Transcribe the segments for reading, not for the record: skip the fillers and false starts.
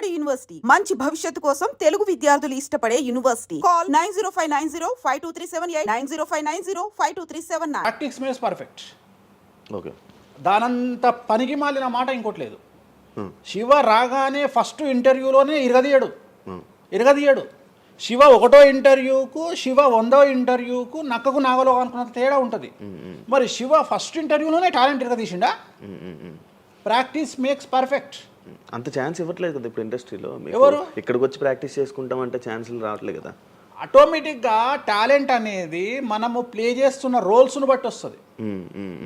HOD university మంచి భవిష్యత్తు కోసం తెలుగు విద్యార్థులు ఇష్టపడే university. Call 9059052378 9059052379. Practice makes perfect. Okay, దానంత పనికి మాలిన మాట ఇంకోటి లేదు. శివ రాగానే ఫస్ట్ ఇంటర్వ్యూలోనే ఇరగదీయడు. శివ 1వ ఇంటర్వ్యూకు శివ 100వ ఇంటర్వ్యూకు నక్కకు నాగలో అనుకున్నంత తేడా ఉంటుంది. మరి శివ ఫస్ట్ ఇంటర్వ్యూలోనే టాలెంట్ ఇరగదీసిండా? Practice makes perfect. అంత ఛాన్స్ ఇవ్వట్లేదు కదా ఇప్పుడు ఇండస్ట్రీలో. ఎవరు ఇక్కడికి వచ్చి ప్రాక్టీస్ చేసుకుంటామంటే ఛాన్సులు రావట్లేదు కదా. ఆటోమేటిక్గా టాలెంట్ అనేది మనము ప్లే చేస్తున్న రోల్స్ను బట్టి వస్తుంది.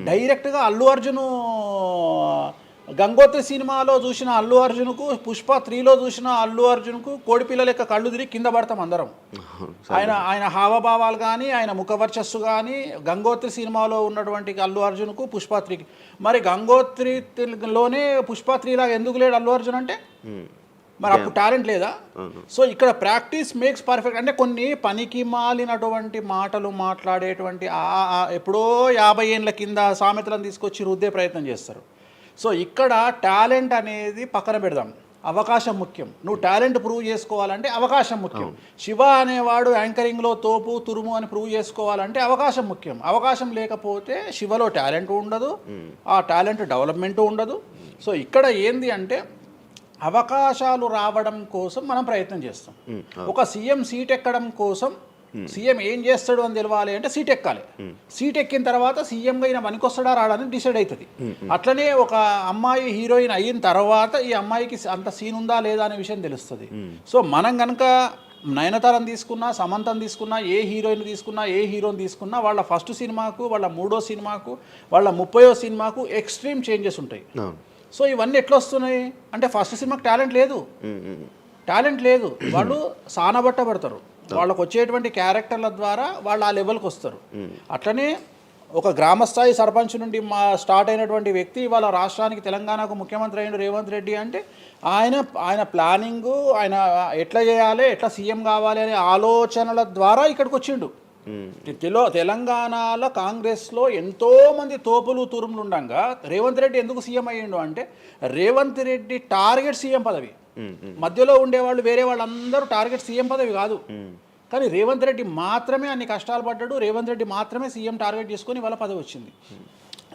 డైరెక్ట్గా అల్లు అర్జున్ గంగోత్రి సినిమాలో చూసిన అల్లు అర్జున్కు, పుష్ప 3లో చూసిన అల్లు అర్జున్కు కోడిపిల్ల లెక్క కళ్ళు తిరిగి కింద పడతాం అందరం. ఆయన హావభావాలు కానీ ఆయన ముఖవర్చస్సు కానీ గంగోత్రి సినిమాలో ఉన్నటువంటి అల్లు అర్జున్కు, పుష్ప 3కి. మరి గంగోత్రిలోనే పుష్ప 3 లాగా ఎందుకు లేడు అల్లు అర్జున్ అంటే? మరి అప్పుడు టాలెంట్ లేదా? సో ఇక్కడ ప్రాక్టీస్ మేక్స్ పర్ఫెక్ట్. అంటే కొన్ని పనికి మాలినటువంటి మాటలు మాట్లాడేటువంటి ఎప్పుడో 50 ఏళ్ళ కింద సామెతలను తీసుకొచ్చి రుద్దే ప్రయత్నం చేస్తారు. సో ఇక్కడ టాలెంట్ అనేది పక్కన పెడదాం, అవకాశం ముఖ్యం. నువ్వు టాలెంట్ ప్రూవ్ చేసుకోవాలంటే అవకాశం ముఖ్యం. శివ అనేవాడు యాంకరింగ్లో తోపు తురుము అని ప్రూవ్ చేసుకోవాలంటే అవకాశం ముఖ్యం. అవకాశం లేకపోతే శివలో టాలెంట్ ఉండదు, ఆ టాలెంట్ డెవలప్మెంట్ ఉండదు. సో ఇక్కడ ఏంది అంటే అవకాశాలు రావడం కోసం మనం ప్రయత్నం చేస్తాం. ఒక సీఎం సీట్ ఎక్కడం కోసం సీఎం ఏం చేస్తాడు అని తెలవాలి అంటే సీట్ ఎక్కాలి. సీట్ ఎక్కిన తర్వాత సీఎంగా ఈయన పనికొస్తాడా రాడని డిసైడ్ అవుతుంది. అట్లనే ఒక అమ్మాయి హీరోయిన్ అయిన తర్వాత ఈ అమ్మాయికి అంత సీన్ ఉందా లేదా అనే విషయం తెలుస్తుంది. సో మనం కనుక నయనతారని తీసుకున్నా, సమంతని తీసుకున్నా, ఏ హీరోయిన్ తీసుకున్నా, ఏ హీరోని తీసుకున్నా వాళ్ళ ఫస్ట్ సినిమాకు, వాళ్ళ 3వ సినిమాకు, వాళ్ళ 30వ సినిమాకు ఎక్స్ట్రీమ్ చేంజెస్ ఉంటాయి. సో ఇవన్నీ ఎట్లా వస్తున్నాయి అంటే ఫస్ట్ సినిమాకి టాలెంట్ లేదు, వాళ్ళు సానబట్టబడతారు. వాళ్ళకు వచ్చేటువంటి క్యారెక్టర్ల ద్వారా వాళ్ళు ఆ లెవెల్కి వస్తారు. అట్లనే ఒక గ్రామస్థాయి సర్పంచ్ నుండి స్టార్ట్ అయినటువంటి వ్యక్తి వాళ్ళ రాష్ట్రానికి తెలంగాణకు ముఖ్యమంత్రి అయిన రేవంత్ రెడ్డి అంటే ఆయన ప్లానింగు, ఆయన ఎట్లా చేయాలి, ఎట్లా సీఎం కావాలి అనే ఆలోచనల ద్వారా ఇక్కడికి వచ్చిండు. తెలంగాణలో కాంగ్రెస్లో ఎంతోమంది తోపులు తురుములు ఉండగా రేవంత్ రెడ్డి ఎందుకు సీఎం అయ్యిండు అంటే రేవంత్ రెడ్డి టార్గెట్ సీఎం పదవి. మధ్యలో ఉండేవాళ్ళు వేరే వాళ్ళందరూ టార్గెట్ సీఎం పదవి కాదు. కానీ రేవంత్ రెడ్డి మాత్రమే అన్ని కష్టాలు పడ్డాడు, రేవంత్ రెడ్డి మాత్రమే సీఎం టార్గెట్ చేసుకొని వాళ్ళ పదవి వచ్చింది.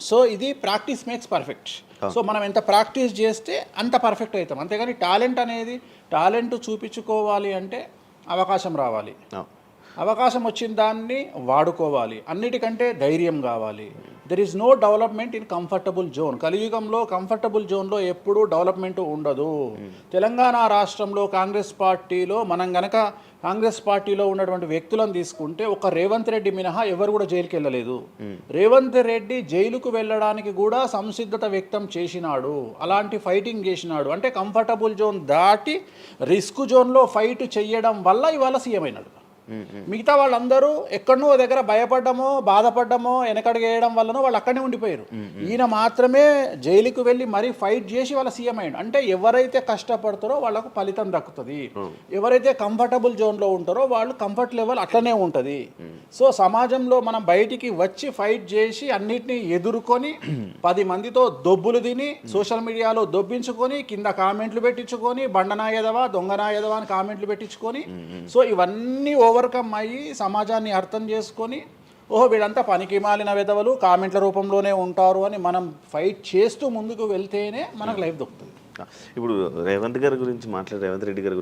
సో ఇది ప్రాక్టీస్ మేక్స్ పర్ఫెక్ట్. సో మనం ఎంత ప్రాక్టీస్ చేస్తే అంత పర్ఫెక్ట్ అవుతాం. అంతేగాని టాలెంట్ చూపించుకోవాలి అంటే అవకాశం రావాలి, అవకాశం వచ్చిన దాన్ని వాడుకోవాలి. అన్నిటికంటే ధైర్యం కావాలి. There is no development in comfortable zone. కలియుగంలో కంఫర్టబుల్ జోన్లో ఎప్పుడూ డెవలప్మెంట్ ఉండదు. తెలంగాణ రాష్ట్రంలో కాంగ్రెస్ పార్టీలో మనం గనక కాంగ్రెస్ పార్టీలో ఉన్నటువంటి వ్యక్తులను తీసుకుంటే ఒక రేవంత్ రెడ్డి మినహా ఎవరు కూడా జైలుకి వెళ్ళలేదు. రేవంత్ రెడ్డి జైలుకు వెళ్ళడానికి కూడా సంసిద్ధత వ్యక్తం చేసినాడు, అలాంటి ఫైటింగ్ చేసినాడు. అంటే కంఫర్టబుల్ జోన్ దాటి రిస్క్ జోన్లో ఫైట్ చేయడం వల్ల ఇవాళ సీఎం అయినాడు. మిగతా వాళ్ళందరూ ఎక్కడనో దగ్గర భయపడ్డమో బాధపడ్డమో వెనకడికి వేయడం వల్లనో వాళ్ళు అక్కడనే ఉండిపోయారు. ఈయన మాత్రమే జైలుకు వెళ్ళి మరీ ఫైట్ చేసి వాళ్ళ సీఎం అయ్యాడు. అంటే ఎవరైతే కష్టపడతారో వాళ్ళకు ఫలితం దక్కుతుంది, ఎవరైతే కంఫర్టబుల్ జోన్లో ఉంటారో వాళ్ళు కంఫర్ట్ లెవెల్ అట్లనే ఉంటుంది. సో సమాజంలో మనం బయటికి వచ్చి ఫైట్ చేసి అన్నిటినీ ఎదుర్కొని 10 మందితో దొబ్బులు తిని సోషల్ మీడియాలో దొబ్బించుకొని కింద కామెంట్లు పెట్టించుకొని బండనాయదవా దొంగనాయదవా అని కామెంట్లు పెట్టించుకొని సో ఇవన్నీ ఓవర్కమ్ అయ్యి సమాజాన్ని అర్థం చేసుకొని ఓహో వీళ్ళంతా పనికి మాలిన వెధవలు కామెంట్ల రూపంలోనే ఉంటారు అని మనం ఫైట్ చేస్తూ ముందుకు వెళ్తేనే మనకు లైఫ్ దొరుకుతుంది. ఇప్పుడు రేవంత్ రెడ్డి గారి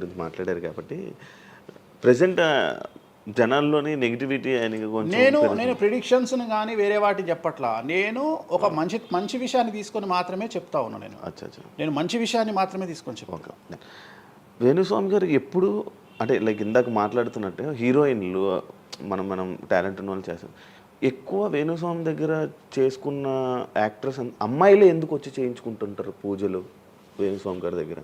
గురించి మాట్లాడారు కాబట్టి ప్రజెంట్ జనాల్లోని నెగిటివిటీ నేను ప్రిడిక్షన్స్ని కానీ వేరే వాటిని చెప్పట్లా. నేను ఒక మంచి విషయాన్ని తీసుకొని మాత్రమే చెప్తా ఉన్నాను. నేను మంచి విషయాన్ని మాత్రమే తీసుకొని చెప్పాను. వేణుస్వామి గారు ఎప్పుడు అంటే లైక్ ఇందాక మాట్లాడుతున్నట్టు హీరోయిన్లు మనం టాలెంట్ ఉన్న వాళ్ళు చేస్తాం. ఎక్కువ వేణుస్వామి దగ్గర చేసుకున్న యాక్టర్స్ అమ్మాయిలే ఎందుకు వచ్చి చేయించుకుంటుంటారు పూజలు వేణుస్వామి గారి దగ్గర?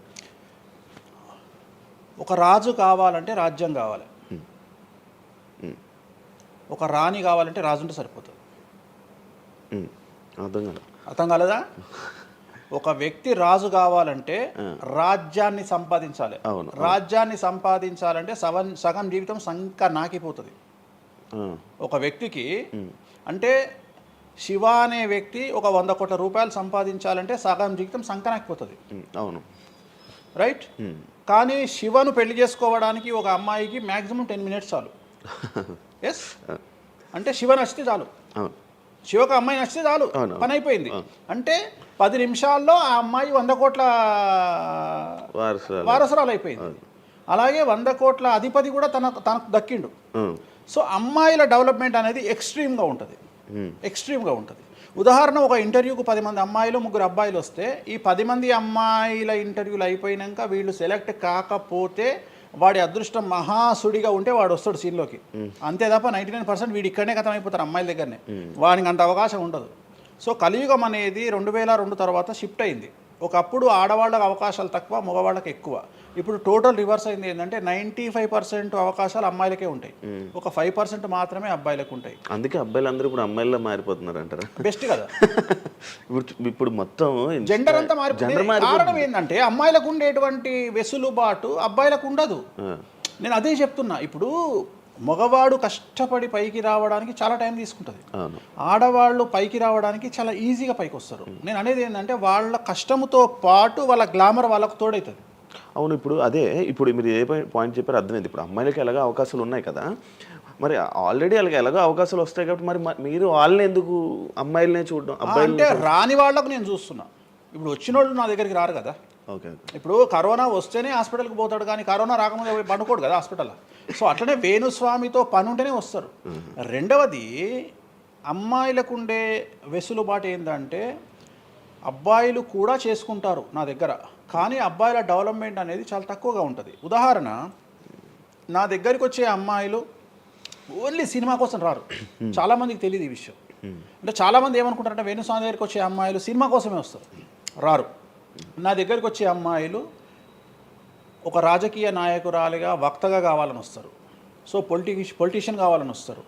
ఒక రాజు కావాలంటే రాజ్యం కావాలి, ఒక రాణి కావాలంటే రాజు ఉంటే సరిపోతుంది. అర్థం కాలేదా? ఒక వ్యక్తి రాజు కావాలంటే రాజ్యాన్ని సంపాదించాలి. రాజ్యాన్ని సంపాదించాలంటే సగం జీవితం సంక నాకిపోతుంది ఒక వ్యక్తికి. అంటే శివ అనే వ్యక్తి ఒక 100 కోట్ల రూపాయలు సంపాదించాలంటే సగం జీవితం సంక నాకిపోతుంది. అవును, రైట్. కానీ శివను పెళ్లి చేసుకోవడానికి ఒక అమ్మాయికి మ్యాక్సిమం 10 మినిట్స్ చాలు. ఎస్, అంటే శివ నచ్చితే చాలు, అవును శివకు అమ్మాయి నచ్చితే చాలు, పని అయిపోయింది. అంటే 10 నిమిషాల్లో ఆ అమ్మాయి 100 కోట్ల వారసురాలు అయిపోయింది. అలాగే 100 కోట్ల అధిపతి కూడా తనకు దక్కిండు. సో అమ్మాయిల డెవలప్మెంట్ అనేది ఎక్స్ట్రీమ్గా ఉంటుంది. ఉదాహరణ, ఒక ఇంటర్వ్యూకు 10 మంది అమ్మాయిలు 3 అబ్బాయిలు వస్తే ఈ 10 మంది అమ్మాయిల ఇంటర్వ్యూలు అయిపోయినాక వీళ్ళు సెలెక్ట్ కాకపోతే వాడి అదృష్టం మహాసుడిగా ఉంటే వాడు వస్తాడు సీన్లోకి. అంతే తప్ప 99% వీడు ఇక్కడనే కథం అయిపోతారు అమ్మాయిల దగ్గరనే, వాడికి అంత అవకాశం ఉండదు. సో కలియుగం అనేది 2002 తర్వాత షిఫ్ట్ అయింది. ఒకప్పుడు ఆడవాళ్ళకి అవకాశాలు తక్కువ, మగవాళ్ళకి ఎక్కువ. ఇప్పుడు టోటల్ రివర్స్ అయింది. ఏంటంటే 95% అవకాశాలు అమ్మాయిలకే ఉంటాయి, ఒక 5% మాత్రమే అబ్బాయిలకు ఉంటాయి. అందుకే అబ్బాయిలు అందరూ ఇప్పుడు అమ్మాయిలా మారిపోతున్నారు అంటారా? బెస్ట్ కదా. ఇప్పుడు మొత్తం జెండర్ అంతా మారిపోయింది. కారణం ఏంటంటే అమ్మాయిలకు ఉండేటువంటి వెసులుబాటు అబ్బాయిలకు ఉండదు. నేను అదే చెప్తున్నా. ఇప్పుడు మగవాడు కష్టపడి పైకి రావడానికి చాలా టైం తీసుకుంటుంది, ఆడవాళ్ళు పైకి రావడానికి చాలా ఈజీగా పైకి వస్తారు. నేను అనేది ఏంటంటే వాళ్ళ కష్టముతో పాటు వాళ్ళ గ్లామర్ వాళ్ళకు తోడవుతుంది. అవును, ఇప్పుడు మీరు ఏ పాయింట్ చెప్పారు అర్థమైంది. ఇప్పుడు అమ్మాయిలకి ఎలాగో అవకాశాలు ఉన్నాయి కదా, మరి ఆల్రెడీ వాళ్ళకి ఎలాగో అవకాశాలు వస్తాయి కాబట్టి మరి మీరు వాళ్ళని ఎందుకు అమ్మాయిలనే చూడడం? అబ్బాయిలు అంటే రాని వాళ్ళకు నేను చూస్తున్నా. ఇప్పుడు వచ్చిన వాళ్ళు నా దగ్గరికి రారు కదా. ఓకే, ఇప్పుడు కరోనా వస్తేనే హాస్పిటల్కి పోతాడు, కానీ కరోనా రాకముందే పండుకోడు కదా హాస్పిటల్. సో అట్లనే వేణుస్వామితో పని ఉంటేనే వస్తారు. రెండవది, అమ్మాయిలకు ఉండే వెసులుబాటు ఏంటంటే అబ్బాయిలు కూడా చేసుకుంటారు నా దగ్గర, కానీ అబ్బాయిల డెవలప్మెంట్ అనేది చాలా తక్కువగా ఉంటుంది. ఉదాహరణ, నా దగ్గరికి వచ్చే అమ్మాయిలు ఓన్లీ సినిమా కోసం రారు. చాలామందికి తెలియదు ఈ విషయం. అంటే చాలామంది ఏమనుకుంటారంటే వేణుస్వామి దగ్గరికి వచ్చే అమ్మాయిలు సినిమా కోసమే వస్తారు, రారు. నా దగ్గరికి వచ్చే అమ్మాయిలు ఒక రాజకీయ నాయకురాలిగా వక్తగా కావాలని వస్తారు. సో పొలిటీషియన్ కావాలని వస్తారు.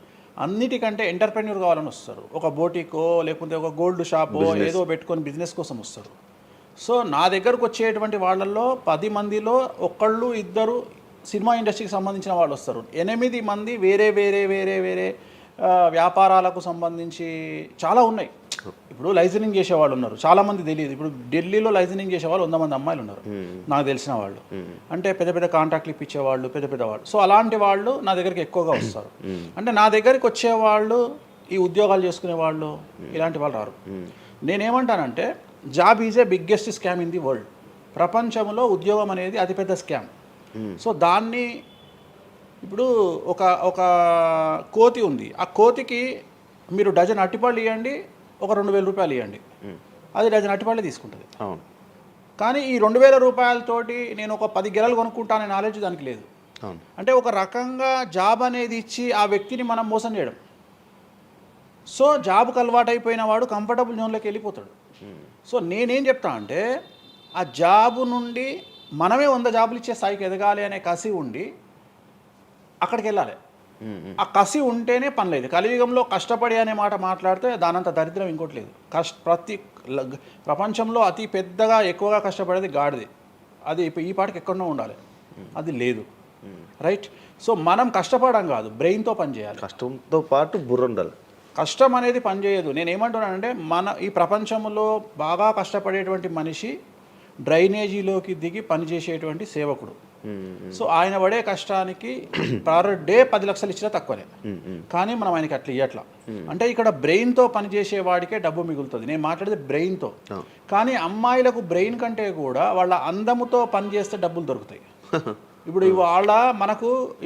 అన్నిటికంటే ఎంటర్ప్రెన్యూర్ కావాలని వస్తారు. ఒక బోటికో లేకపోతే ఒక గోల్డ్ షాపో ఏదో పెట్టుకొని బిజినెస్ కోసం వస్తారు. సో నా దగ్గరకు వచ్చేటువంటి వాళ్ళల్లో 10 మందిలో ఒకళ్ళు ఇద్దరు సినిమా ఇండస్ట్రీకి సంబంధించిన వాళ్ళు వస్తారు. 8 మంది వేరే వేరే వేరే వేరే వ్యాపారాలకు సంబంధించి చాలా ఉన్నాయి. ఇప్పుడు లైసెన్సింగ్ చేసేవాళ్ళు ఉన్నారు, చాలామంది తెలియదు. ఇప్పుడు ఢిల్లీలో లైసెన్సింగ్ చేసేవాళ్ళు 100 మంది అమ్మాయిలు ఉన్నారు నాకు తెలిసిన వాళ్ళు. అంటే పెద్ద పెద్ద కాంట్రాక్ట్లు ఇప్పించేవాళ్ళు, పెద్ద పెద్ద వాళ్ళు. సో అలాంటి వాళ్ళు నా దగ్గరికి ఎక్కువగా వస్తారు. అంటే నా దగ్గరికి వచ్చేవాళ్ళు ఈ ఉద్యోగాలు చేసుకునే వాళ్ళు, ఇలాంటి వాళ్ళు రారు. నేనేమంటానంటే job is a biggest scam in the world. ప్రపంచంలో ఉద్యోగం అనేది అతిపెద్ద స్కామ్. సో దాన్ని ఇప్పుడు ఒక కోతి ఉంది, ఆ కోతికి మీరు డజన్ అట్టిపళ్ళు ఇవ్వండి, ఒక 2000 రూపాయలు ఇవ్వండి, అది డజన్ అట్టిపళ్ళే తీసుకుంటుంది. కానీ ఈ 2000 రూపాయలతోటి నేను ఒక 10 గెలలు కొనుక్కుంటానే నాలెడ్జ్ దానికి లేదు. అంటే ఒక రకంగా జాబ్ అనేది ఇచ్చి ఆ వ్యక్తిని మనం మోసం చేయడం. సో జాబ్కి అలవాటు అయిపోయిన వాడు కంఫర్టబుల్ జోన్లోకి వెళ్ళిపోతాడు. సో నేనేం చెప్తా అంటే ఆ జాబు నుండి మనమే 100 జాబులు ఇచ్చే స్థాయికి ఎదగాలి అనే కసి ఉండి అక్కడికి వెళ్ళాలి. ఆ కసి ఉంటేనే పని లేదు. కలియుగంలో కష్టపడి అనే మాట మాట్లాడితే దానంత దరిద్రం ఇంకోటి లేదు. ప్రపంచంలో అతి పెద్దగా ఎక్కువగా కష్టపడేది గాడిది. అది ఈ పాటికి ఎక్కడో ఉండాలి, అది లేదు. రైట్. సో మనం కష్టపడడం కాదు, బ్రెయిన్తో పని చేయాలి. కష్టంతో పాటు బుర్ర ఉండాలి. కష్టం అనేది పనిచేయదు. నేను ఏమంటున్నానంటే ఈ ప్రపంచంలో బాగా కష్టపడేటువంటి మనిషి డ్రైనేజీలోకి దిగి పనిచేసేటువంటి సేవకుడు. సో ఆయన పడే కష్టానికి పర్ డే 10 లక్షలు ఇచ్చినా తక్కువనే, కానీ మనం ఆయనకి అట్లా ఇవ్వట్లా. అంటే ఇక్కడ బ్రెయిన్తో పనిచేసే వాడికే డబ్బు మిగులుతుంది. నేను మాట్లాడేది బ్రెయిన్తో. కానీ అమ్మాయిలకు బ్రెయిన్ కంటే కూడా వాళ్ళ అందముతో పనిచేస్తే డబ్బులు దొరుకుతాయి. ఇప్పుడు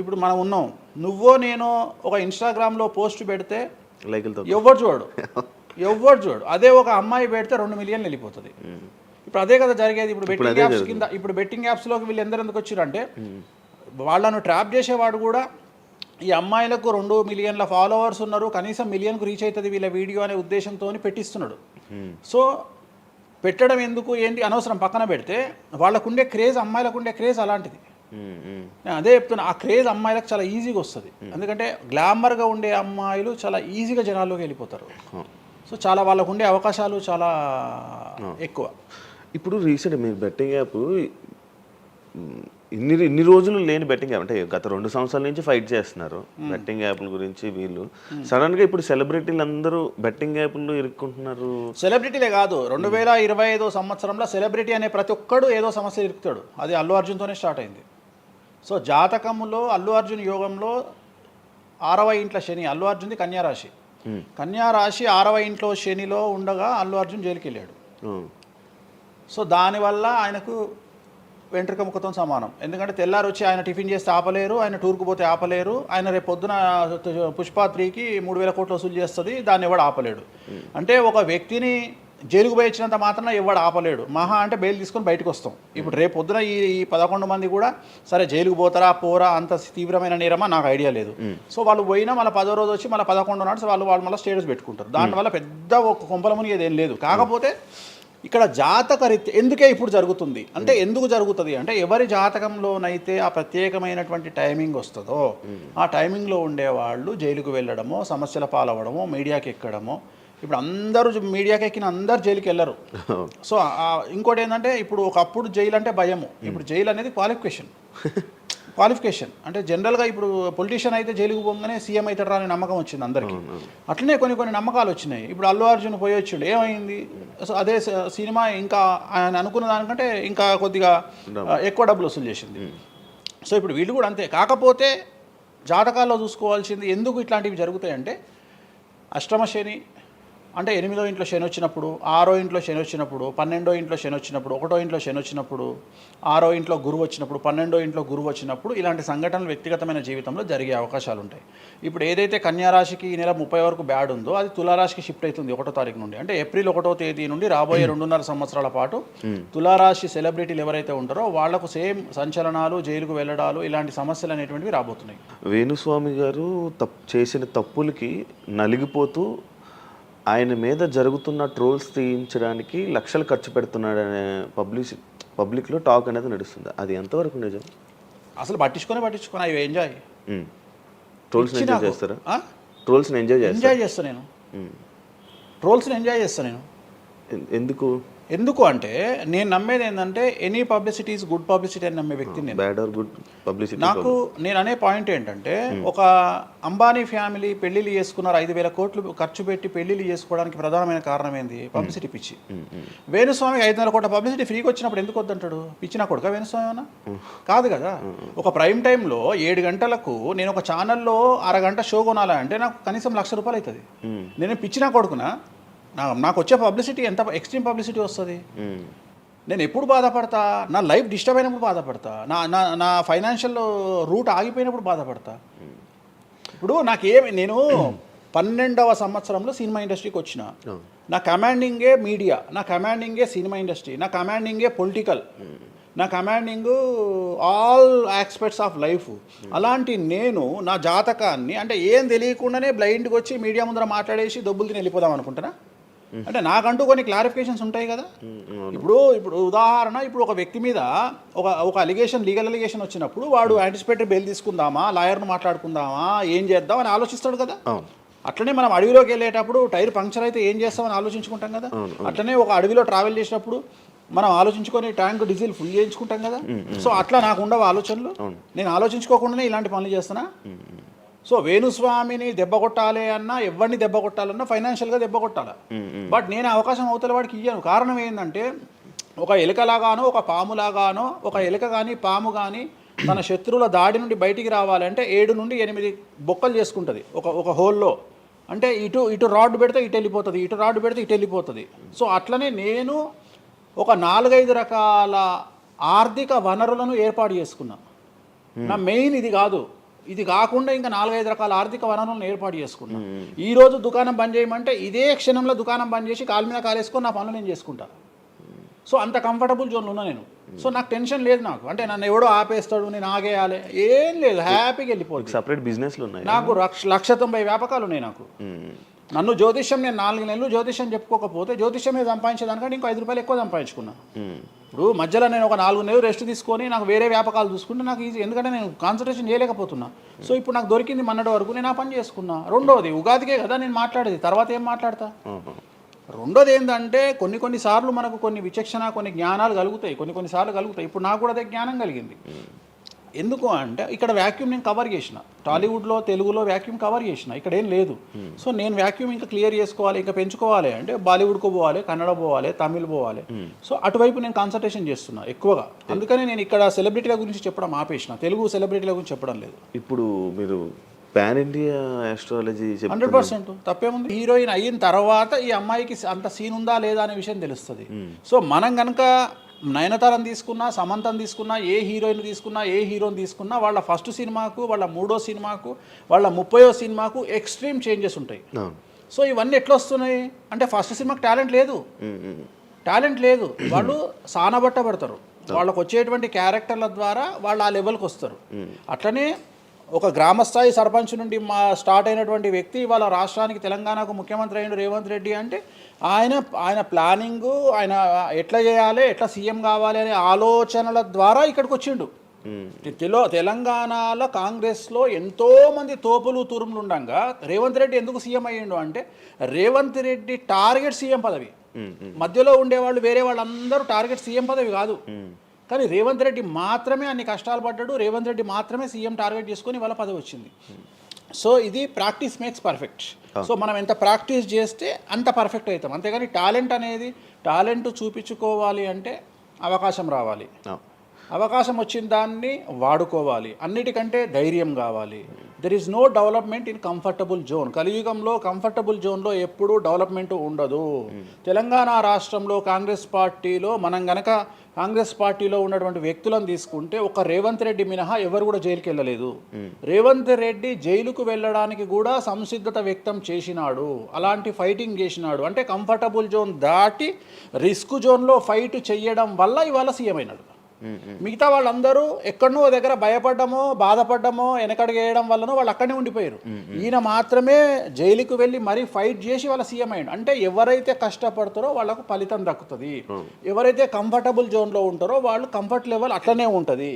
ఇప్పుడు మనం ఉన్నాం, నువ్వో నేను ఒక ఇన్స్టాగ్రామ్లో పోస్ట్ పెడితే ఎవ్వరు చూడు. అదే ఒక అమ్మాయి పెడితే 2 మిలియన్లు వెళ్ళిపోతుంది. ఇప్పుడు అదే కదా జరిగేది. ఇప్పుడు బెట్టింగ్ యాప్స్లోకి వీళ్ళు ఎందుకు వచ్చారంటే వాళ్ళను ట్రాప్ చేసేవాడు కూడా ఈ అమ్మాయిలకు 2 మిలియన్ల ఫాలోవర్స్ ఉన్నారు, కనీసం మిలియన్కు రీచ్ అవుతుంది వీళ్ళ వీడియో అనే ఉద్దేశంతో పెట్టిస్తున్నాడు. సో పెట్టడం ఎందుకు ఏంటి అనవసరం, పక్కన పెడితే వాళ్ళకుండే క్రేజ్, అమ్మాయిలకు క్రేజ్ అలాంటిది. నేను అదే చెప్తున్నా, ఆ క్రేజ్ అమ్మాయిలకు చాలా ఈజీగా వస్తుంది. ఎందుకంటే గ్లామర్గా ఉండే అమ్మాయిలు చాలా ఈజీగా జనాల్లోకి వెళ్ళిపోతారు. సో చాలా వాళ్ళకు ఉండే అవకాశాలు చాలా ఎక్కువ. ఇప్పుడు రీసెంట్ మీరు బెట్టింగ్ యాప్ ఇన్ని రోజులు లేని బెట్టింగ్ యాప్ అంటే గత 2 సంవత్సరాల నుంచి ఫైట్ చేస్తున్నారు బెట్టింగ్ యాప్ల గురించి వీళ్ళు. సడన్గా ఇప్పుడు సెలబ్రిటీలు అందరూ బెట్టింగ్ యాప్లు ఇరుక్కుంటున్నారు. సెలబ్రిటీలే కాదు, 2025 సంవత్సరంలో సెలబ్రిటీ అనే ప్రతి ఒక్కడు ఏదో సమస్య ఇరుకుతాడు. అది అల్లు అర్జున్తోనే స్టార్ట్ అయింది. సో జాతకంలో అల్లు అర్జున్ యోగంలో 6వ ఇంట్లో శని, అల్లు అర్జున్ది కన్యారాశి. కన్యారాశి 6వ ఇంట్లో శనిలో ఉండగా అల్లు అర్జున్ జైలుకి వెళ్ళాడు. సో దానివల్ల ఆయనకు వెంట్రుక ముక్కతో సమానం. ఎందుకంటే తెల్లారు వచ్చి ఆయన టిఫిన్ చేస్తే ఆపలేరు, ఆయన టూర్కు పోతే ఆపలేరు, ఆయన రేపు పొద్దున పుష్ప 3కి 3,000 కోట్లు వసూలు చేస్తుంది, దాన్ని ఎవడు ఆపలేడు. అంటే ఒక వ్యక్తిని జైలుకు పోయి ఇచ్చినంత మాత్రాన ఎవడు ఆపలేడు. మహా అంటే బెయిల్ తీసుకొని బయటకు వస్తాం. ఇప్పుడు రేపు పొద్దున ఈ 11 మంది కూడా సరే జైలుకు పోతారా పోరా అంత తీవ్రమైన నేరమా నాకు ఐడియా లేదు. సో వాళ్ళు పోయినా మళ్ళీ 10వ రోజు వచ్చి మళ్ళీ 11 నాడు వాళ్ళు మళ్ళీ స్టేటస్ పెట్టుకుంటారు. దానివల్ల పెద్ద ఒక కొంపల మునిగేది ఏం లేదు. కాకపోతే ఇక్కడ జాతక రీత్యా ఎందుకే ఇప్పుడు జరుగుతుంది అంటే ఎందుకు జరుగుతుంది అంటే ఎవరి జాతకంలోనైతే ఆ ప్రత్యేకమైనటువంటి టైమింగ్ వస్తుందో ఆ టైమింగ్లో ఉండేవాళ్ళు జైలుకు వెళ్ళడమో సమస్యల పాలవడమో మీడియాకి ఎక్కడమో. ఇప్పుడు అందరూ మీడియాకి ఎక్కిన అందరు జైలుకి వెళ్ళరు. సో ఇంకోటి ఏంటంటే ఇప్పుడు ఒకప్పుడు జైలు అంటే భయము, ఇప్పుడు జైలు అనేది క్వాలిఫికేషన్ అంటే జనరల్గా ఇప్పుడు పొలిటీషియన్ అయితే జైలుకు పోగానే సీఎం అవుతాడు అనే నమ్మకం వచ్చింది అందరికీ. అట్లనే కొన్ని నమ్మకాలు వచ్చినాయి. ఇప్పుడు అల్లు అర్జున్ పోయి వచ్చాడు, ఏమైంది? సో అదే సినిమా ఇంకా ఆయన అనుకున్న దానికంటే ఇంకా కొద్దిగా ఎక్కువ డబ్బులు వసూలు చేసింది. సో ఇప్పుడు వీళ్ళు కూడా అంతే. కాకపోతే జాతకాల్లో చూసుకోవాల్సింది ఎందుకు ఇట్లాంటివి జరుగుతాయంటే అష్టమ శని అంటే 8వ ఇంట్లో శని వచ్చినప్పుడు, 6వ ఇంట్లో శని వచ్చినప్పుడు, 12వ ఇంట్లో శని వచ్చినప్పుడు, 1వ ఇంట్లో శని వచ్చినప్పుడు, 6వ ఇంట్లో గురువు వచ్చినప్పుడు, 12వ ఇంట్లో గురువు వచ్చినప్పుడు ఇలాంటి సంఘటనలు వ్యక్తిగతమైన జీవితంలో జరిగే అవకాశాలు ఉంటాయి. ఇప్పుడు ఏదైతే కన్యారాశికి ఈ నెల 30 వరకు బ్యాడ్ ఉందో అది తులారాశికి షిఫ్ట్ అవుతుంది 1వ తారీఖు నుండి. అంటే ఏప్రిల్ 1వ తేదీ నుండి రాబోయే 2.5 సంవత్సరాల పాటు తులారాశి సెలబ్రిటీలు ఎవరైతే ఉంటారో వాళ్లకు సేమ్ సంచలనాలు, జైలుకు వెళ్ళడాలు ఇలాంటి సమస్యలు అనేటువంటివి రాబోతున్నాయి. వేణుస్వామి గారు చేసిన తప్పులకి నలిగిపోతూ ఆయన మీద జరుగుతున్న ట్రోల్స్ తీయించడానికి లక్షలు ఖర్చు పెడుతున్నాడనే పబ్లిక్లో టాక్ అనేది నడుస్తుంది. అది ఎంతవరకు నిజం? అసలు పట్టించుకొని అవి ఎంజాయ్ ట్రోల్స్ని ఎంజాయ్ చేస్తారా? ట్రోల్స్ని ఎంజాయ్ చేస్తాను నేను. ట్రోల్స్ని ఎంజాయ్ చేస్తాను నేను. ఎందుకు అంటే నేను నమ్మేది ఏంటంటే any publicity is good publicity అని నమ్మే వ్యక్తిని నేను. బ్యాడ్ ఆర్ గుడ్ పబ్లిసిటీ నేను అనే పాయింట్ ఏంటంటే ఒక అంబానీ ఫ్యామిలీ పెళ్లిళ్ళు చేసుకున్నారు, 5,000 కోట్లు ఖర్చు పెట్టి పెళ్లిళ్ళు చేసుకోవడానికి ప్రధానమైన కారణం ఏంది? పబ్లిసిటీ పిచ్చి. వేణుస్వామికి 500 కోట్ల పబ్లిసిటీ ఫ్రీగా వచ్చినప్పుడు ఎందుకు వద్దంటాడు? పిచ్చిన కొడుక వేణుస్వామి అన్న కాదు కదా. ఒక ప్రైమ్ టైంలో 7 గంటలకు నేను ఒక ఛానల్లో అరగంట షో కొనాలంటే నాకు కనీసం ₹1,00,000 అవుతుంది. నేను పిచ్చిన కొడుకునా? నాకు వచ్చే పబ్లిసిటీ ఎంత ఎక్స్ట్రీమ్ పబ్లిసిటీ వస్తుంది. నేను ఎప్పుడు బాధపడతా? నా లైఫ్ డిస్టర్బ్ అయినప్పుడు బాధపడతా, నా ఫైనాన్షియల్ రూట్ ఆగిపోయినప్పుడు బాధపడతా. ఇప్పుడు నేను 12వ సంవత్సరంలో సినిమా ఇండస్ట్రీకి వచ్చిన. నా కమాండింగే మీడియా, నా కమాండింగే సినిమా ఇండస్ట్రీ, నా కమాండింగే పొలిటికల్, నా commanding all aspects of life. అలాంటి నేను నా జాతకాన్ని అంటే ఏం తెలియకుండానే బ్లైండ్గా వచ్చి మీడియా ముందర మాట్లాడేసి దొబ్బులు తిని వెళ్ళిపోదాం అనుకుంటారా? అంటే నాకంటూ కొన్ని క్లారిఫికేషన్స్ ఉంటాయి కదా. ఇప్పుడు ఉదాహరణ, ఇప్పుడు ఒక వ్యక్తి మీద ఒక లీగల్ అలిగేషన్ వచ్చినప్పుడు వాడు యాంటిసిపేటరీ బెయిల్ తీసుకుందామా, లాయర్ను మాట్లాడుకుందామా, ఏం చేద్దాం అని ఆలోచిస్తాడు కదా. అట్లనే మనం అడవిలోకి వెళ్ళేటప్పుడు టైర్ పంక్చర్ అయితే ఏం చేస్తామని ఆలోచించుకుంటాం కదా. అట్లనే ఒక అడవిలో ట్రావెల్ చేసినప్పుడు మనం ఆలోచించుకొని ట్యాంక్ డీజిల్ ఫుల్ చేయించుకుంటాం కదా. సో అట్లా నాకు ఉండవు ఆలోచనలు. నేను ఆలోచించుకోకుండానే ఇలాంటి పనులు చేస్తున్నా. సో వేణుస్వామిని దెబ్బ కొట్టాలి అన్నా, ఎవరిని దెబ్బ కొట్టాలన్నా ఫైనాన్షియల్గా దెబ్బ కొట్టాలి. బట్ నేను అవకాశం అవతల వాడికి ఇయ్యాను. కారణం ఏంటంటే ఒక ఎలుకలాగానో ఒక పాములాగానో, ఒక ఎలుక కానీ పాము కానీ తన శత్రువుల దాడి నుండి బయటికి రావాలంటే 7 నుండి 8 బొక్కలు చేసుకుంటుంది ఒక హోల్లో. అంటే ఇటు రాడ్ పెడితే ఇటు వెళ్ళిపోతుంది, ఇటు రాడ్ పెడితే ఇటు వెళ్ళిపోతుంది. సో అట్లనే నేను ఒక 4-5 రకాల ఆర్థిక వనరులను ఏర్పాటు చేసుకున్నా. నా మెయిన్ ఇది కాదు, ఇది కాకుండా ఇంకా 4-5 రకాల ఆర్థిక వనరులను ఏర్పాటు చేసుకున్నా. ఈరోజు దుకాణం బంద్ చేయమంటే ఇదే క్షణంలో దుకాణం బంద్ చేసి కాలు మీద కాలేసుకొని నా పనులు నేను చేసుకుంటా. సో అంత కంఫర్టబుల్ జోన్లో ఉన్నా నేను. సో నాకు టెన్షన్ లేదు. నాకు అంటే నన్ను ఎవడో ఆపేస్తాడు, నేను ఆగేయాలి ఏం లేదు, హ్యాపీగా వెళ్ళిపోతుంది. సపరేట్ బిజినెస్లు ఉన్నాయి నాకు. 190 వ్యాపకాలు ఉన్నాయి నాకు. నన్ను జ్యోతిష్యం నేను 4 నెలలు జ్యోతిష్యం చెప్పుకోకపోతే జ్యోతిష్యం మీద సంపాదించేదానికంటే ఇంకో ₹5 ఎక్కువ సంపాదించుకున్నా. ఇప్పుడు మధ్యలో నేను ఒక 4 నెలలు రెస్ట్ తీసుకొని నాకు వేరే వ్యాపకాలు చూసుకుంటే నాకు ఈజీ, ఎందుకంటే నేను కాన్సన్ట్రేషన్ చేయలేకపోతున్నా. సో ఇప్పుడు నాకు దొరికింది మొన్నటి వరకు, నేను ఆ పని చేసుకున్నా. రెండోది ఉగాదికే కదా నేను మాట్లాడేది, తర్వాత ఏం మాట్లాడతా? రెండోది ఏంటంటే కొన్నిసార్లు మనకు కొన్ని విచక్షణ కొన్ని జ్ఞానాలు కలుగుతాయి, కొన్నిసార్లు కలుగుతాయి. ఇప్పుడు నాకు కూడా అదే జ్ఞానం కలిగింది. ఎందుకు అంటే ఇక్కడ వ్యాక్యూమ్ నేను కవర్ చేసిన, టాలీవుడ్లో తెలుగులో వ్యాక్యూమ్ కవర్ చేసిన, ఇక్కడ ఏం లేదు. సో నేను వ్యాక్యూమ్ ఇంకా క్లియర్ చేసుకోవాలి, ఇంకా పెంచుకోవాలి అంటే బాలీవుడ్కు పోవాలి, కన్నడ పోవాలి, తమిళ్ పోవాలి. సో అటువైపు నేను కాన్సన్ట్రేషన్ చేస్తున్నా ఎక్కువగా. అందుకని నేను ఇక్కడ సెలబ్రిటీల గురించి చెప్పడం ఆపేసిన, తెలుగు సెలబ్రిటీల గురించి చెప్పడం లేదు. ఇప్పుడు మీరు పాన్ ఇండియా ఆస్ట్రాలజీ 100% తప్పేముంది. హీరోయిన్ అయిన తర్వాత ఈ అమ్మాయికి అంత సీన్ ఉందా లేదా అనే విషయం తెలుస్తుంది. సో మనం కనుక నయనతారని తీసుకున్నా, సమంతని తీసుకున్నా, ఏ హీరోయిన్ తీసుకున్నా, ఏ హీరోని తీసుకున్నా, వాళ్ళ ఫస్ట్ సినిమాకు, వాళ్ళ 3వ సినిమాకు, వాళ్ళ 30వ సినిమాకు ఎక్స్ట్రీమ్ చేంజెస్ ఉంటాయి. సో ఇవన్నీ ఎట్లా వస్తున్నాయి అంటే ఫస్ట్ సినిమాకి టాలెంట్ లేదు, వాళ్ళు సానబట్టబడతారు, వాళ్ళకు వచ్చేటువంటి క్యారెక్టర్ల ద్వారా వాళ్ళు ఆ లెవెల్కి వస్తారు. అట్లనే ఒక గ్రామస్థాయి సర్పంచ్ నుండి స్టార్ట్ అయినటువంటి వ్యక్తి వాళ్ళ రాష్ట్రానికి తెలంగాణకు ముఖ్యమంత్రి అయిన రేవంత్ రెడ్డి అంటే ఆయన ప్లానింగు, ఆయన ఎట్లా చేయాలి, ఎట్లా సీఎం కావాలి అనే ఆలోచనల ద్వారా ఇక్కడికి వచ్చిండు. తెలంగాణలో కాంగ్రెస్లో ఎంతోమంది తోపులు తురుములు ఉండగా రేవంత్ రెడ్డి ఎందుకు సీఎం అయ్యిండు అంటే రేవంత్ రెడ్డి టార్గెట్ సీఎం పదవి. మధ్యలో ఉండేవాళ్ళు వేరే వాళ్ళందరూ టార్గెట్ సీఎం పదవి కాదు. కానీ రేవంత్ రెడ్డి మాత్రమే అన్ని కష్టాలు పడ్డాడు, రేవంత్ రెడ్డి మాత్రమే సీఎం టార్గెట్ చేసుకొని వాళ్ళ పదవి వచ్చింది. సో ఇది ప్రాక్టీస్ మేక్స్ పర్ఫెక్ట్. సో మనం ఎంత ప్రాక్టీస్ చేస్తే అంత పర్ఫెక్ట్ అవుతాం. అంతేగాని టాలెంట్ చూపించుకోవాలి అంటే అవకాశం రావాలి, అవకాశం వచ్చిన దాన్ని వాడుకోవాలి, అన్నిటికంటే ధైర్యం కావాలి. There is no development in comfortable zone. కలియుగంలో కంఫర్టబుల్ జోన్లో ఎప్పుడూ డెవలప్మెంట్ ఉండదు. తెలంగాణ రాష్ట్రంలో కాంగ్రెస్ పార్టీలో మనం గనక కాంగ్రెస్ పార్టీలో ఉన్నటువంటి వ్యక్తులను తీసుకుంటే ఒక రేవంత్ రెడ్డి మినహా ఎవరు కూడా జైలుకి వెళ్ళలేదు. రేవంత్ రెడ్డి జైలుకు వెళ్ళడానికి కూడా సంసిద్ధత వ్యక్తం చేసినాడు, అలాంటి ఫైటింగ్ చేసినాడు. అంటే కంఫర్టబుల్ జోన్ దాటి రిస్క్ జోన్లో ఫైట్ చేయడం వల్ల ఇవాళ సీఎం అయినాడు. మిగతా వాళ్ళందరూ ఎక్కడనో దగ్గర భయపడ్డమో బాధపడ్డమో వెనకడిగేయడం వల్లనో వాళ్ళు అక్కడనే ఉండిపోయారు. ఈయన మాత్రమే జైలుకు వెళ్ళి మరీ ఫైట్ చేసి వాళ్ళ సీఎం అయ్యాడు. అంటే ఎవరైతే కష్టపడతారో వాళ్ళకు ఫలితం దక్కుతుంది, ఎవరైతే కంఫర్టబుల్ జోన్లో ఉంటారో వాళ్ళు కంఫర్ట్ లెవెల్ అట్లనే ఉంటుంది.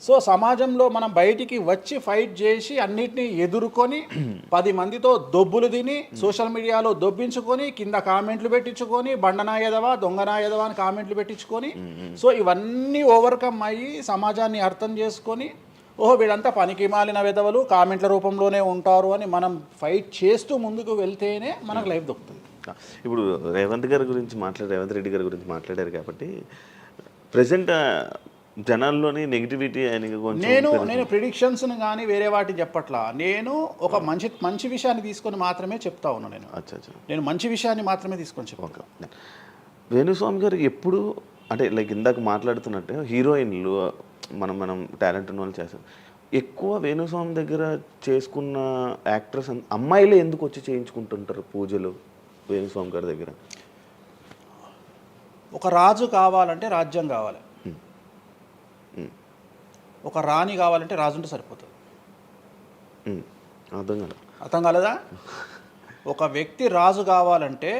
సో సమాజంలో మనం బయటికి వచ్చి ఫైట్ చేసి అన్నిటినీ ఎదుర్కొని 10 మందితో దొబ్బులు తిని సోషల్ మీడియాలో దొబ్బించుకొని కింద కామెంట్లు పెట్టించుకొని బండనాయదవా దొంగనాయదవా అని కామెంట్లు పెట్టించుకొని సో ఇవన్నీ ఓవర్కమ్ అయ్యి సమాజాన్ని అర్థం చేసుకొని ఓహో వీళ్ళంతా పనికి మాలిన విధవలు కామెంట్ల రూపంలోనే ఉంటారు అని మనం ఫైట్ చేస్తూ ముందుకు వెళ్తేనే మనకు లైఫ్ దొరుకుతుంది. ఇప్పుడు రేవంత్ రెడ్డి గారి గురించి మాట్లాడారు కాబట్టి ప్రజెంట్ జనాల్లోని నెగిటివిటీ నేను ప్రిడిక్షన్స్ని కానీ వేరే వాటిని చెప్పట్లా. నేను ఒక మంచి విషయాన్ని తీసుకొని మాత్రమే చెప్తా ఉన్నాను. నేను మంచి విషయాన్ని మాత్రమే తీసుకొని చెప్పాను. వేణుస్వామి గారు ఎప్పుడు అంటే లైక్ ఇందాక మాట్లాడుతున్నట్టే హీరోయిన్లు మనం టాలెంట్ ఉన్న వాళ్ళు చేస్తారు. ఎక్కువ వేణుస్వామి దగ్గర చేసుకున్న యాక్ట్రెస్ అమ్మాయిలే ఎందుకు వచ్చి చేయించుకుంటుంటారు పూజలు వేణుస్వామి గారి దగ్గర? ఒక రాజు కావాలంటే రాజ్యం కావాలి, ఒక రాణి కావాలంటే రాజు ఉంటే సరిపోతుంది. అర్థం కాలేదా? ఒక వ్యక్తి రాజు కావాలంటే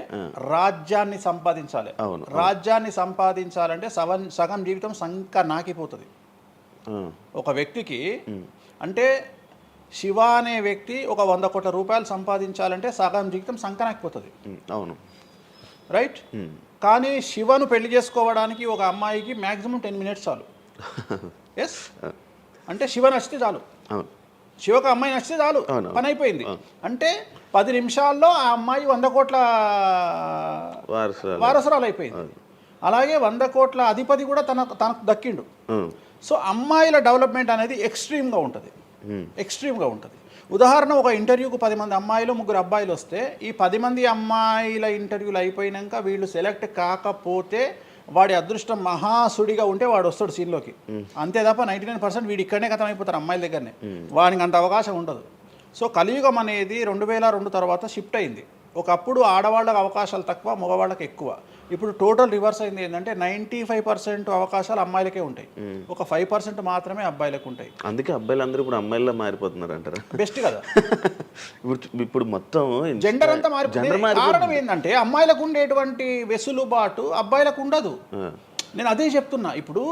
రాజ్యాన్ని సంపాదించాలి. రాజ్యాన్ని సంపాదించాలంటే సగం జీవితం సంక నాకిపోతుంది ఒక వ్యక్తికి. అంటే శివ అనే వ్యక్తి ఒక 100 కోట్ల రూపాయలు సంపాదించాలంటే సగం జీవితం సంక నాకిపోతుంది. అవును, రైట్. కానీ శివను పెళ్లి చేసుకోవడానికి ఒక అమ్మాయికి మ్యాక్సిమం 10 మినిట్స్ చాలు. ఎస్, అంటే శివ నచ్చితే చాలు, శివకు అమ్మాయి నచ్చితే చాలు, పని అయిపోయింది. అంటే 10 నిమిషాల్లో ఆ అమ్మాయి 100 కోట్ల వారసురాలు అయిపోయింది. అలాగే 100 కోట్ల అధిపతి కూడా తనకు దక్కిండు. సో అమ్మాయిల డెవలప్మెంట్ అనేది ఎక్స్ట్రీమ్గా ఉంటుంది. ఉదాహరణ, ఒక ఇంటర్వ్యూకు 10 మంది అమ్మాయిలు 3 అబ్బాయిలు వస్తే ఈ 10 మంది అమ్మాయిల ఇంటర్వ్యూలు అయిపోయినాక వీళ్ళు సెలెక్ట్ కాకపోతే వాడి అదృష్టం మహాసుడిగా ఉంటే వాడు వస్తాడు సీన్లోకి. అంతే తప్ప 99% వీడు ఇక్కడనే కథం అయిపోతారు అమ్మాయిల దగ్గరనే, వాడికి అంత అవకాశం ఉండదు. సో కలియుగం అనేది 2002 తర్వాత షిఫ్ట్ అయింది. ఒకప్పుడు ఆడవాళ్ళకి అవకాశాలు తక్కువ, మగవాళ్ళకి ఎక్కువ. ఇప్పుడు టోటల్ రివర్స్ అయింది. ఏంటంటే 95% అవకాశాలు అమ్మాయిలకే ఉంటాయి, ఒక 5% మాత్రమే అబ్బాయిలకు ఉంటాయి. అందుకే అబ్బాయిలు అందరూ ఇప్పుడు అమ్మాయిలా మారిపోతున్నారు అంటారా? బెస్ట్ కదా. ఇప్పుడు మొత్తం జెండర్ అంతా మారిపోతుంది. కారణం ఏంటంటే అమ్మాయిలకు ఉండేటువంటి వెసులుబాటు అబ్బాయిలకు ఉండదు. నేను అదే చెప్తున్నా. ఇప్పుడు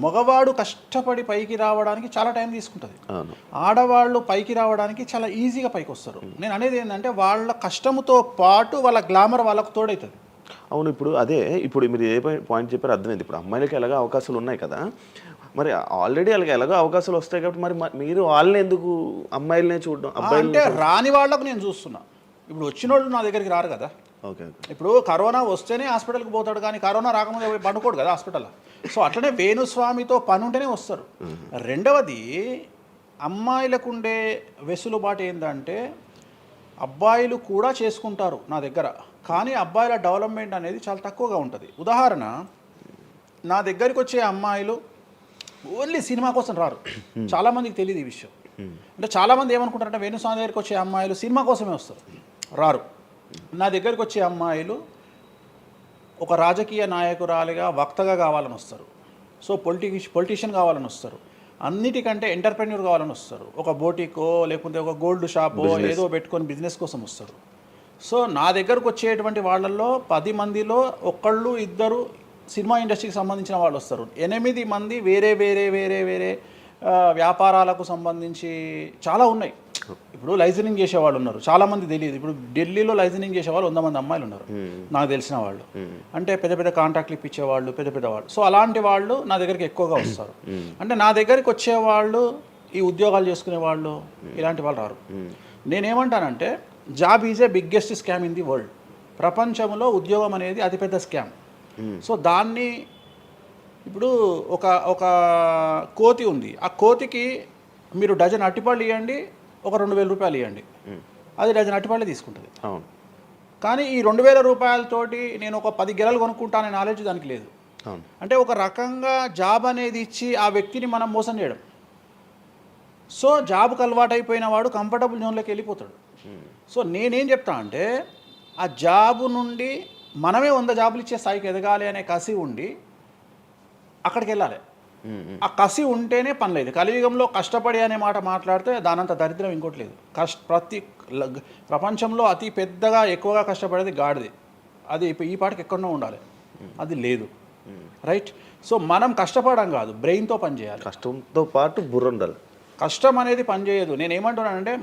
మగవాడు కష్టపడి పైకి రావడానికి చాలా టైం తీసుకుంటుంది, అవును. ఆడవాళ్ళు పైకి రావడానికి చాలా ఈజీగా పైకి వస్తారు. నేను అనేది ఏంటంటే వాళ్ళ కష్టముతో పాటు వాళ్ళ గ్లామర్ వాళ్ళకు తోడవుతుంది. అవును. ఇప్పుడు అదే ఇప్పుడు మీరు ఏ పాయింట్ చెప్పారో అర్థమైంది. ఇప్పుడు అమ్మాయిలకి ఎలాగో అవకాశాలు ఉన్నాయి కదా, మరి ఆల్రెడీ వాళ్ళకి ఎలాగో అవకాశాలు వస్తాయి కాబట్టి మరి మీరు వాళ్ళని ఎందుకు అమ్మాయిలనే చూడడం, అబ్బాయిలు అంటే రాని వాళ్ళకు నేను చూస్తున్నా. ఇప్పుడు వచ్చిన వాళ్ళు నా దగ్గరికి రారు కదా. ఓకే. ఇప్పుడు కరోనా వస్తేనే హాస్పిటల్కి పోతాడు, కానీ కరోనా రాకముందే పోయి పండుకోడు కదా హాస్పిటల్లో. సో అట్లనే వేణుస్వామితో పని ఉంటేనే వస్తారు. రెండవది, అమ్మాయిలకు ఉండే వెసులుబాటు ఏంటంటే అబ్బాయిలు కూడా చేసుకుంటారు నా దగ్గర, కానీ అబ్బాయిల డెవలప్మెంట్ అనేది చాలా తక్కువగా ఉంటుంది. ఉదాహరణ, నా దగ్గరికి వచ్చే అమ్మాయిలు ఓన్లీ సినిమా కోసం రారు. చాలామందికి తెలియదు ఈ విషయం. అంటే చాలామంది ఏమనుకుంటారంటే వేణుస్వామి దగ్గరికి వచ్చే అమ్మాయిలు సినిమా కోసమే వస్తారు, రారు. నా దగ్గరికి వచ్చే అమ్మాయిలు ఒక రాజకీయ నాయకురాలిగా వక్తగా కావాలని వస్తారు. సో పొలిటీషియన్ కావాలని వస్తారు. అన్నిటికంటే ఎంటర్ప్రెన్యూర్ కావాలని వస్తారు. ఒక బోటికో లేకపోతే ఒక గోల్డ్ షాపో ఏదో పెట్టుకొని బిజినెస్ కోసం వస్తారు. సో నా దగ్గరకు వచ్చేటువంటి వాళ్ళల్లో 10 మందిలో ఒకళ్ళు ఇద్దరు సినిమా ఇండస్ట్రీకి సంబంధించిన వాళ్ళు వస్తారు. 8 మంది వేరే వేరే వేరే వేరే వ్యాపారాలకు సంబంధించి చాలా ఉన్నాయి. ఇప్పుడు లైజనింగ్ చేసేవాళ్ళు ఉన్నారు, చాలామంది తెలియదు. ఇప్పుడు ఢిల్లీలో లైజనింగ్ చేసేవాళ్ళు 100 మంది అమ్మాయిలు ఉన్నారు నాకు తెలిసిన వాళ్ళు. అంటే పెద్ద పెద్ద కాంట్రాక్ట్లు ఇప్పించేవాళ్ళు, పెద్ద పెద్ద వాళ్ళు. సో అలాంటి వాళ్ళు నా దగ్గరికి ఎక్కువగా వస్తారు. అంటే నా దగ్గరికి వచ్చేవాళ్ళు ఈ ఉద్యోగాలు చేసుకునే వాళ్ళు, ఇలాంటి వాళ్ళు రారు. నేనేమంటానంటే job is a biggest scam in the world. ప్రపంచంలో ఉద్యోగం అనేది అతిపెద్ద స్కామ్. సో దాన్ని ఇప్పుడు ఒక కోతి ఉంది, ఆ కోతికి మీరు డజన్ అట్టిపళ్ళు ఇవ్వండి, ఒక 2000 రూపాయలు ఇవ్వండి, అది డజన్ అట్టిపళ్ళే తీసుకుంటుంది. కానీ ఈ 2000 రూపాయలతోటి నేను ఒక 10 గెలలు కొనుక్కుంటాననే నాలెడ్జ్ దానికి లేదు. అంటే ఒక రకంగా జాబ్ అనేది ఇచ్చి ఆ వ్యక్తిని మనం మోసం చేయడం. సో జాబ్కి అలవాటు అయిపోయిన వాడు కంఫర్టబుల్ జోన్లోకి వెళ్ళిపోతాడు. సో నేనేం చెప్తా అంటే ఆ జాబు నుండి మనమే 100 జాబులు ఇచ్చే స్థాయికి ఎదగాలి అనే కసి ఉండి అక్కడికి వెళ్ళాలి. ఆ కసి ఉంటేనే పని లేదు. కలియుగంలో కష్టపడి అనే మాట మాట్లాడితే దానంత దరిద్రం ఇంకోటి లేదు. ప్రపంచంలో అతి పెద్దగా ఎక్కువగా కష్టపడేది గాడిది. అది ఈ పాటికి ఎక్కడో ఉండాలి, అది లేదు. రైట్. సో మనం కష్టపడడం కాదు, బ్రెయిన్తో పని చేయాలి. కష్టంతో పాటు బుర్ర ఉండాలి. కష్టం అనేది పనిచేయదు. నేను ఏమంటున్నానంటే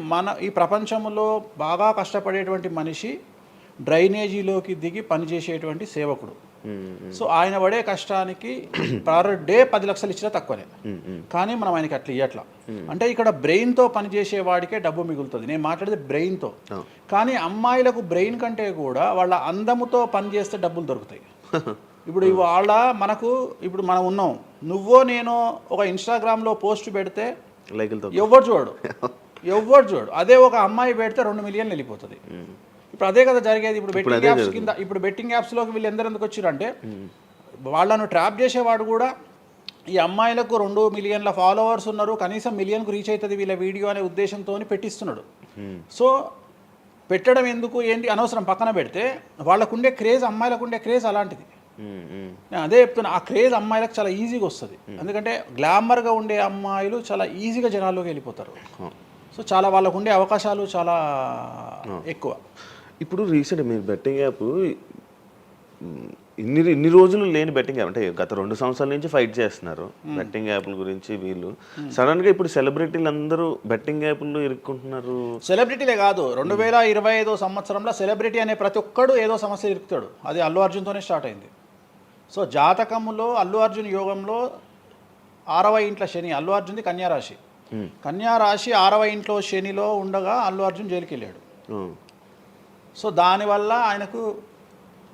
ఈ ప్రపంచంలో బాగా కష్టపడేటువంటి మనిషి డ్రైనేజీలోకి దిగి పనిచేసేటువంటి సేవకుడు. సో ఆయన పడే కష్టానికి పర్ డే 10 లక్షలు ఇచ్చినా తక్కువనే, కానీ మనం ఆయనకి అట్లా ఇవ్వట్లా. అంటే ఇక్కడ బ్రెయిన్తో పనిచేసే వాడికే డబ్బు మిగులుతుంది. నేను మాట్లాడేది బ్రెయిన్తో. కానీ అమ్మాయిలకు బ్రెయిన్ కంటే కూడా వాళ్ళ అందముతో పనిచేస్తే డబ్బులు దొరుకుతాయి. ఇప్పుడు ఇప్పుడు మనం ఉన్నాం, నువ్వో నేను ఒక ఇన్స్టాగ్రామ్లో పోస్ట్ పెడితే ఎవరు చూడు. అదే ఒక అమ్మాయి పెడితే 2 మిలియన్లు వెళ్ళిపోతుంది. ఇప్పుడు అదే కదా జరిగేది. ఇప్పుడు బెట్టింగ్ యాప్స్లోకి వీళ్ళు ఎందుకు వచ్చారు అంటే వాళ్ళను ట్రాప్ చేసేవాడు కూడా ఈ అమ్మాయిలకు 2 మిలియన్ల ఫాలోవర్స్ ఉన్నారు, కనీసం మిలియన్కు రీచ్ అవుతుంది వీళ్ళ వీడియో అనే ఉద్దేశంతో పెట్టిస్తున్నాడు. సో పెట్టడం ఎందుకు ఏంటి అనవసరం పక్కన పెడితే, వాళ్ళకుండే క్రేజ్, అమ్మాయిలకు ఉండే క్రేజ్ అలాంటిది. నేను అదే చెప్తున్నా, ఆ క్రేజ్ అమ్మాయిలకు చాలా ఈజీగా వస్తుంది. ఎందుకంటే గ్లామర్గా ఉండే అమ్మాయిలు చాలా ఈజీగా జనాల్లోకి వెళ్ళిపోతారు. సో చాలా వాళ్ళకు ఉండే అవకాశాలు చాలా ఎక్కువ. ఇప్పుడు రీసెంట్ మీరు బెట్టింగ్ యాప్ ఇన్ని రోజులు లేని బెట్టింగ్ యాప్, అంటే గత 2 సంవత్సరాల నుంచి ఫైట్ చేస్తున్నారు బెట్టింగ్ యాప్ల గురించి. వీళ్ళు సడన్గా ఇప్పుడు సెలబ్రిటీలు అందరూ బెట్టింగ్ యాప్లు ఇరుక్కుంటున్నారు. సెలబ్రిటీలే కాదు, 2025 సంవత్సరంలో సెలబ్రిటీ అనే ప్రతి ఒక్కడు ఏదో సమస్య ఇరుకుతాడు. అది అల్లు అర్జున్తోనే స్టార్ట్ అయింది. సో జాతకంలో అల్లు అర్జున్ యోగంలో 6వ ఇంట్లో శని, అల్లు అర్జున్ది కన్యారాశి. కన్యారాశి 6వ ఇంట్లో శనిలో ఉండగా అల్లు అర్జున్ జైలుకి వెళ్ళాడు. సో దానివల్ల ఆయనకు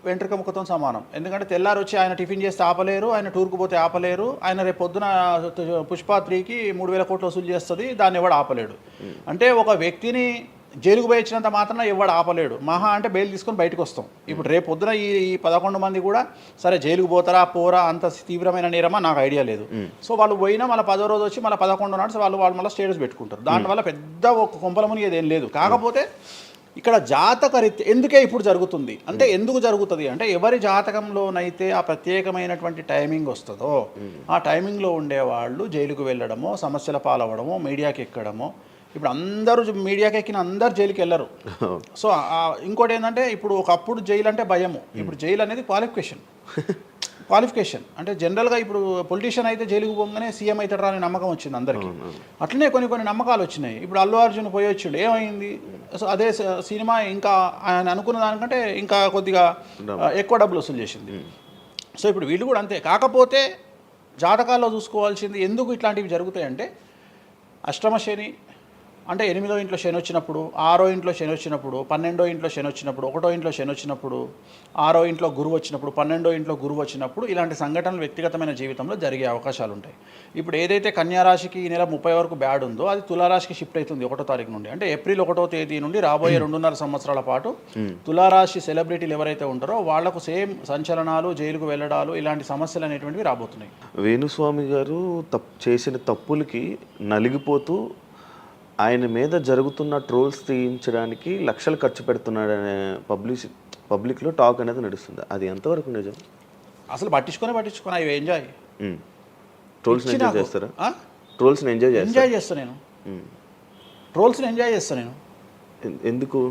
వెంట్రుక ముక్కతో సమానం. ఎందుకంటే తెల్లారు వచ్చి ఆయన టిఫిన్ చేస్తే ఆపలేరు, ఆయన టూర్కు పోతే ఆపలేరు, ఆయన రేపు పొద్దున పుష్ప 3కి 3000 కోట్లు వసూలు చేస్తుంది, దాన్ని ఎవడు ఆపలేడు. అంటే ఒక వ్యక్తిని జైలుకు పోయి ఇచ్చినంత మాత్రం ఎవడు ఆపలేడు. మహా అంటే బెయిల్ తీసుకొని బయటకు వస్తాం. ఇప్పుడు రేపు పొద్దున ఈ 11 మంది కూడా సరే జైలుకు పోతారా పోరా, అంత తీవ్రమైన నేరమా నాకు ఐడియా లేదు. సో వాళ్ళు పోయినా మళ్ళీ 10వ రోజు వచ్చి మళ్ళీ 11 నాడు వాళ్ళు మళ్ళీ స్టేటస్ పెట్టుకుంటారు. దానివల్ల పెద్ద ఒక కొంపల మునిగేది ఏం లేదు. కాకపోతే ఇక్కడ జాతక రీత్యా ఎందుకే ఇప్పుడు జరుగుతుంది అంటే, ఎందుకు జరుగుతుంది అంటే, ఎవరి జాతకంలోనైతే ఆ ప్రత్యేకమైనటువంటి టైమింగ్ వస్తుందో ఆ టైమింగ్లో ఉండేవాళ్ళు జైలుకు వెళ్ళడమో, సమస్యల పాలవడమో, మీడియాకి ఎక్కడమో. ఇప్పుడు అందరూ మీడియాకి ఎక్కిన అందరు జైలుకి వెళ్ళరు. సో ఇంకోటి ఏంటంటే, ఇప్పుడు ఒకప్పుడు జైలు అంటే భయము, ఇప్పుడు జైలు అనేది క్వాలిఫికేషన్. క్వాలిఫికేషన్. అంటే జనరల్గా ఇప్పుడు పొలిటీషియన్ అయితే జైలుకు పోగానే సీఎం అవుతారా అనే నమ్మకం వచ్చింది అందరికీ. అట్లనే కొన్ని నమ్మకాలు వచ్చినాయి. ఇప్పుడు అల్లు అర్జున్ పోయి వచ్చిండు, ఏమైంది? సో అదే సినిమా ఇంకా ఆయన అనుకున్న దానికంటే ఇంకా కొద్దిగా ఎక్కువ డబ్బులు వసూలు చేసింది. సో ఇప్పుడు వీళ్ళు కూడా అంతే. కాకపోతే జాతకాల్లో చూసుకోవాల్సింది ఎందుకు ఇట్లాంటివి జరుగుతాయంటే, అష్టమ శని అంటే 8వ ఇంట్లో శని వచ్చినప్పుడు, 6వ ఇంట్లో శని వచ్చినప్పుడు, 12వ ఇంట్లో శని వచ్చినప్పుడు, 1వ ఇంట్లో శని వచ్చినప్పుడు, 6వ ఇంట్లో గురువు వచ్చినప్పుడు, 12వ ఇంట్లో గురువు వచ్చినప్పుడు ఇలాంటి సంఘటనలు వ్యక్తిగతమైన జీవితంలో జరిగే అవకాశాలు ఉంటాయి. ఇప్పుడు ఏదైతే కన్యారాశికి ఈ నెల 30 వరకు బ్యాడ్ ఉందో అది తులారాశికి షిఫ్ట్ అవుతుంది 1వ తారీఖు నుండి. అంటే ఏప్రిల్ 1వ తేదీ నుండి రాబోయే 2.5 సంవత్సరాల పాటు తులారాశి సెలబ్రిటీలు ఎవరైతే ఉంటారో వాళ్లకు సేమ్ సంచలనాలు, జైలుకు వెళ్ళడాలు, ఇలాంటి సమస్యలు అనేటువంటివి రాబోతున్నాయి. వేణుస్వామి గారు చేసిన తప్పులకి నలిగిపోతూ ఆయన మీద జరుగుతున్న ట్రోల్స్ తీయించడానికి లక్షలు ఖర్చు పెడుతున్నాడనే పబ్లిక్లో టాక్ అనేది నడుస్తుంది. అది ఎంతవరకు నిజం? అసలు పట్టించుకొని అవి ఎంజాయ్. ట్రోల్స్ని ఎంజాయ్ చేస్తారా? ట్రోల్స్ని ఎంజాయ్ చేస్తాను నేను. ఎందుకు